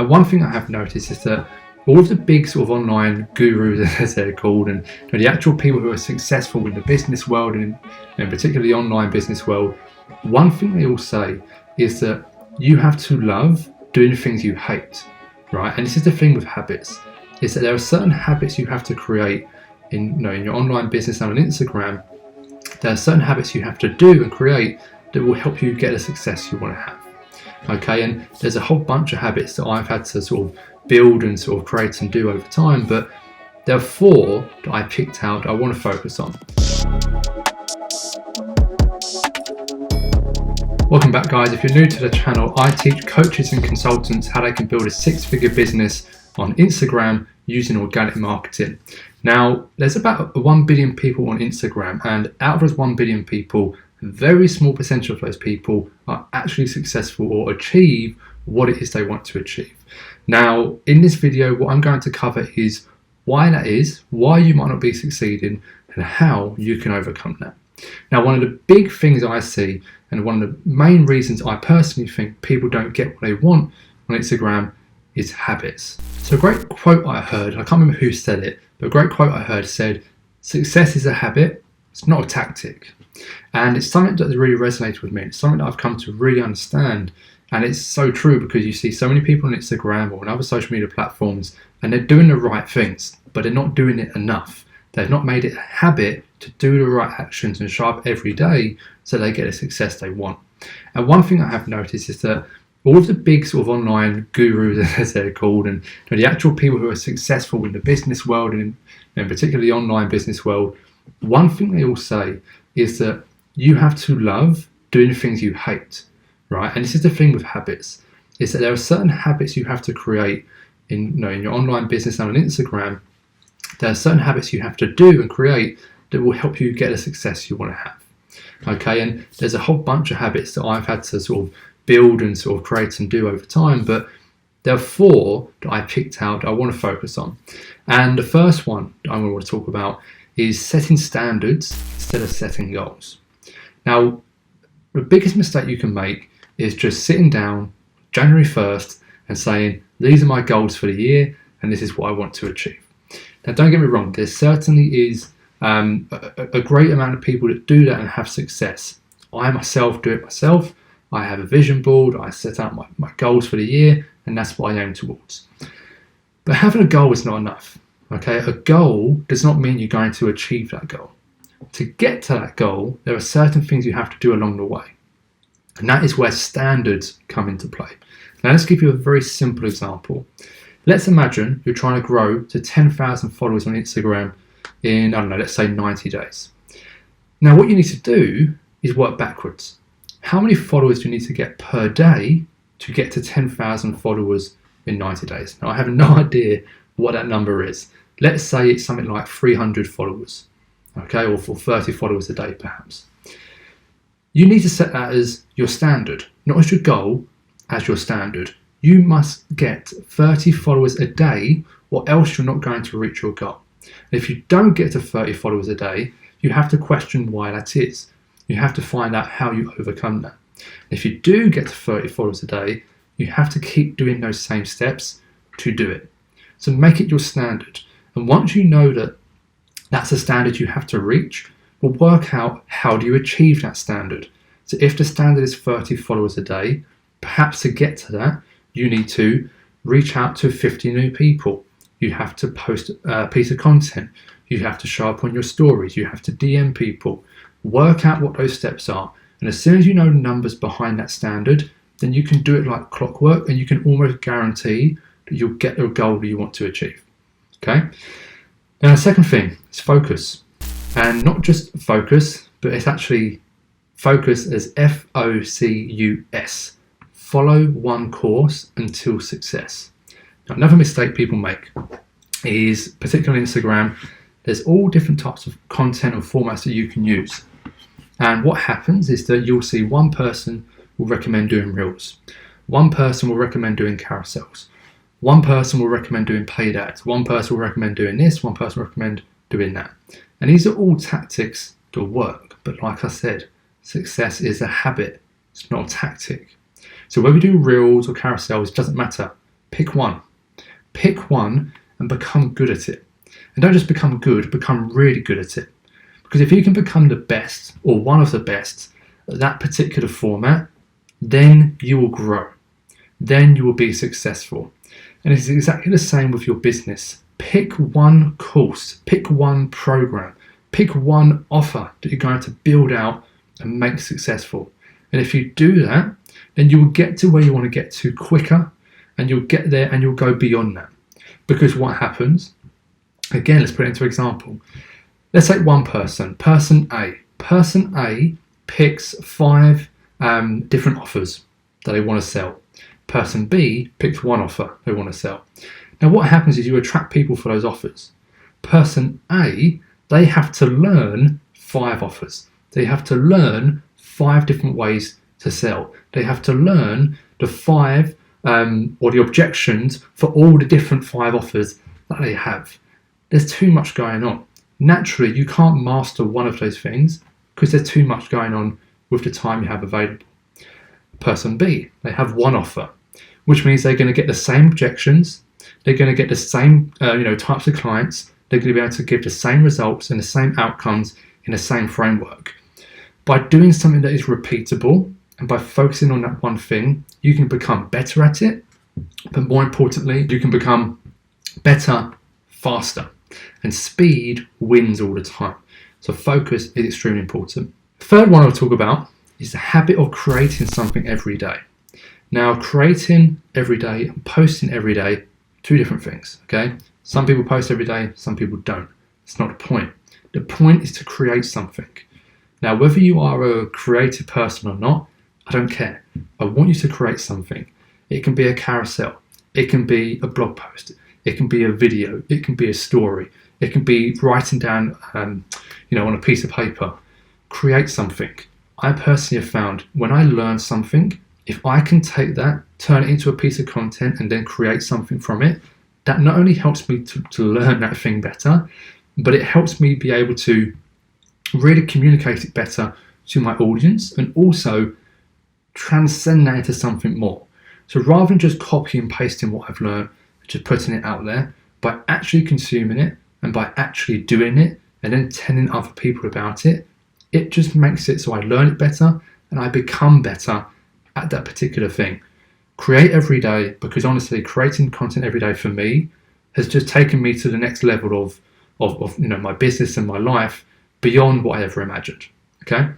one thing I have noticed is that all of the big sort of online gurus, as they're called, and the actual people who are successful in the business world and particularly the online business world, one thing they all say is that you have to love doing things you hate, right? And this is the thing with habits, is that there are certain habits you have to create in your online business and on Instagram. There are certain habits you have to do and create that will help you get the success you want to have. Okay, and there's a whole bunch of habits that I've had to sort of build and sort of create and do over time, but there are 4 that I picked out that I want to focus on. Welcome back, guys. If you're new to the channel, I teach coaches and consultants how they can build a 6-figure business on Instagram using organic marketing. Now, there's about 1 billion people on Instagram, and out of those 1 billion people, a very small percentage of those people are actually successful or achieve what it is they want to achieve. Now, in this video, what I'm going to cover is why that is, why you might not be succeeding, and how you can overcome that. Now, one of the big things I see, and one of the main reasons I personally think people don't get what they want on Instagram, is habits. So a great quote I heard, I can't remember who said it, but a great quote I heard said, "Success is a habit, it's not a tactic." And it's something that has really resonated with me. It's something that I've come to really understand. And it's so true, because you see so many people on Instagram or on other social media platforms, and they're doing the right things, but they're not doing it enough. They've not made it a habit to do the right actions and show up every day so they get the success they want. And one thing I have noticed is that all of the big sort of online gurus, as they're called, and the actual people who are successful in the business world and particularly the online business world, one thing they all say is that you have to love doing things you hate, right? And this is the thing with habits, is that there are certain habits you have to create in your online business and on Instagram. There are certain habits you have to do and create that will help you get the success you want to have. Okay, and there's a whole bunch of habits that I've had to sort of build and sort of create and do over time, but there are 4 that I picked out that I want to focus on. And the first one that I want to talk about is setting standards instead of setting goals. Now, the biggest mistake you can make is just sitting down January 1st and saying, these are my goals for the year and this is what I want to achieve. Now, don't get me wrong, there certainly is a great amount of people that do that and have success. I myself do it myself. I have a vision board, I set out my goals for the year, and that's what I aim towards. But having a goal is not enough. Okay, a goal does not mean you're going to achieve that goal. To get to that goal, there are certain things you have to do along the way. And that is where standards come into play. Now, let's give you a very simple example. Let's imagine you're trying to grow to 10,000 followers on Instagram in, I don't know, let's say 90 days. Now, what you need to do is work backwards. How many followers do you need to get per day to get to 10,000 followers in 90 days? Now, I have no idea what that number is. Let's say it's something like 300 followers, okay, or for 30 followers a day perhaps. You need to set that as your standard, not as your goal, as your standard. You must get 30 followers a day, or else you're not going to reach your goal. And if you don't get to 30 followers a day, you have to question why that is. You have to find out how you overcome that. If you do get to 30 followers a day, you have to keep doing those same steps to do it. So make it your standard. And once you know that that's a standard you have to reach, we'll work out how do you achieve that standard. So if the standard is 30 followers a day, perhaps to get to that, you need to reach out to 50 new people. You have to post a piece of content. You have to show up on your stories. You have to DM people. Work out what those steps are. And as soon as you know the numbers behind that standard, then you can do it like clockwork, and you can almost guarantee that you'll get the goal that you want to achieve. Okay? Now, the second thing is focus. And not just focus, but it's actually focus as FOCUS. Follow one course until success. Now, another mistake people make is, particularly on Instagram, there's all different types of content or formats that you can use. And what happens is that you'll see one person will recommend doing reels. One person will recommend doing carousels. One person will recommend doing paid ads. One person will recommend doing this. One person will recommend doing that. And these are all tactics to work. But like I said, success is a habit. It's not a tactic. So whether you do reels or carousels, it doesn't matter. Pick one. Pick one and become good at it. And don't just become good, become really good at it. Because if you can become the best or one of the best at that particular format, then you will grow. Then you will be successful. And it's exactly the same with your business. Pick one course, pick one program, pick one offer that you're going to build out and make successful. And if you do that, then you will get to where you want to get to quicker, and you'll get there and you'll go beyond that. Because what happens, again, let's put it into an example. Let's take one person, person A. Person A picks 5 different offers that they want to sell. Person B picks one offer they want to sell. Now what happens is you attract people for those offers. Person A, they have to learn 5 offers. They have to learn 5 different ways to sell. They have to learn the 5 or the objections for all the different 5 offers that they have. There's too much going on. Naturally, you can't master one of those things because there's too much going on with the time you have available. Person B, they have one offer, which means they're going to get the same objections, they're going to get the same types of clients, they're going to be able to give the same results and the same outcomes in the same framework. By doing something that is repeatable and by focusing on that one thing, you can become better at it, but more importantly, you can become better faster. And speed wins all the time. So focus is extremely important. The third one I'll talk about is the habit of creating something every day. Now, creating every day and posting every day, 2 different things, okay? Some people post every day, some people don't. It's not the point. The point is to create something. Now, whether you are a creative person or not, I don't care. I want you to create something. It can be a carousel. It can be a blog post. It can be a video. It can be a story. It can be writing down, on a piece of paper. Create something. I personally have found when I learn something, if I can take that, turn it into a piece of content and then create something from it, that not only helps me to learn that thing better, but it helps me be able to really communicate it better to my audience and also transcend that into something more. So rather than just copy and pasting what I've learned, just putting it out there, by actually consuming it and by actually doing it and then telling other people about it, it just makes it so I learn it better and I become better at that particular thing. Create every day, because honestly, creating content every day for me has just taken me to the next level of my business and my life beyond what I ever imagined. Okay.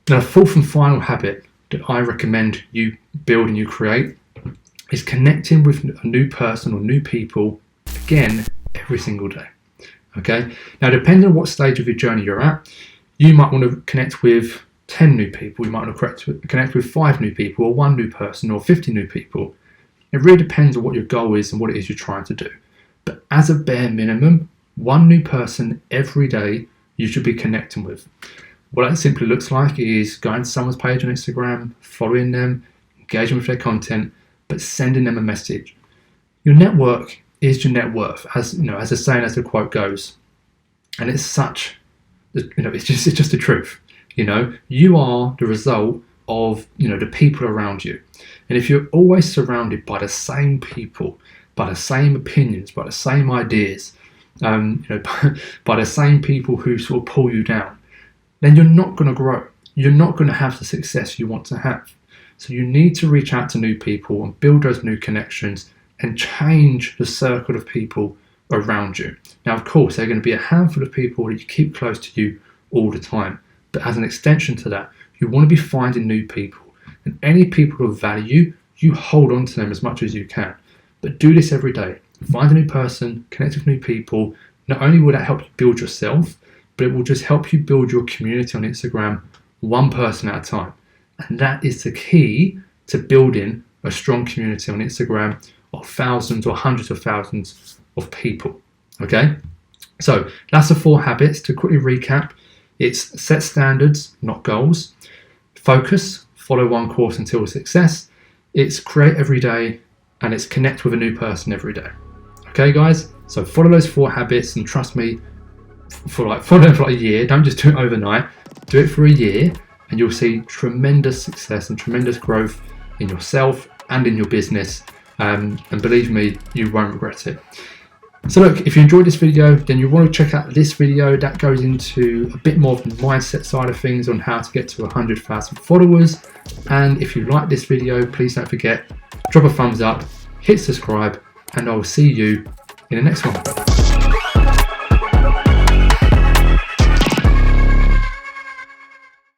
Now, the 4th and final habit that I recommend you build and you create is connecting with a new person or new people, again, every single day. Okay. Now, depending on what stage of your journey you're at, you might want to connect with 10 new people, you might want to connect with 5 new people, or 1 new person, or 50 new people. It really depends on what your goal is and what it is you're trying to do. But as a bare minimum, 1 new person every day you should be connecting with. What that simply looks like is going to someone's page on Instagram, following them, engaging with their content, but sending them a message. Your network is your net worth, as the saying, as the quote goes. And it's it's just the truth. You are the result of, the people around you. And if you're always surrounded by the same people, by the same opinions, by the same ideas, by the same people who sort of pull you down, then you're not going to grow. You're not going to have the success you want to have. So you need to reach out to new people and build those new connections and change the circle of people around you. Now, of course, there are going to be a handful of people that you keep close to you all the time. But as an extension to that, you want to be finding new people. And any people of value, you hold on to them as much as you can. But do this every day. Find a new person, connect with new people. Not only will that help you build yourself, but it will just help you build your community on Instagram, 1 person at a time. And that is the key to building a strong community on Instagram of thousands or hundreds of thousands of people. Okay? So that's the 4 habits. To quickly recap, it's set standards, not goals. Focus, follow 1 course until success. It's create every day, and it's connect with a new person every day. Okay, guys? So follow those 4 habits, and trust me, follow them for like a year. Don't just do it overnight. Do it for a year, and you'll see tremendous success and tremendous growth in yourself and in your business and believe me, you won't regret it. So look, if you enjoyed this video, then you'll want to check out this video that goes into a bit more of the mindset side of things on how to get to 100,000 followers. And if you like this video, please don't forget, drop a thumbs up, hit subscribe, and I will see you in the next one.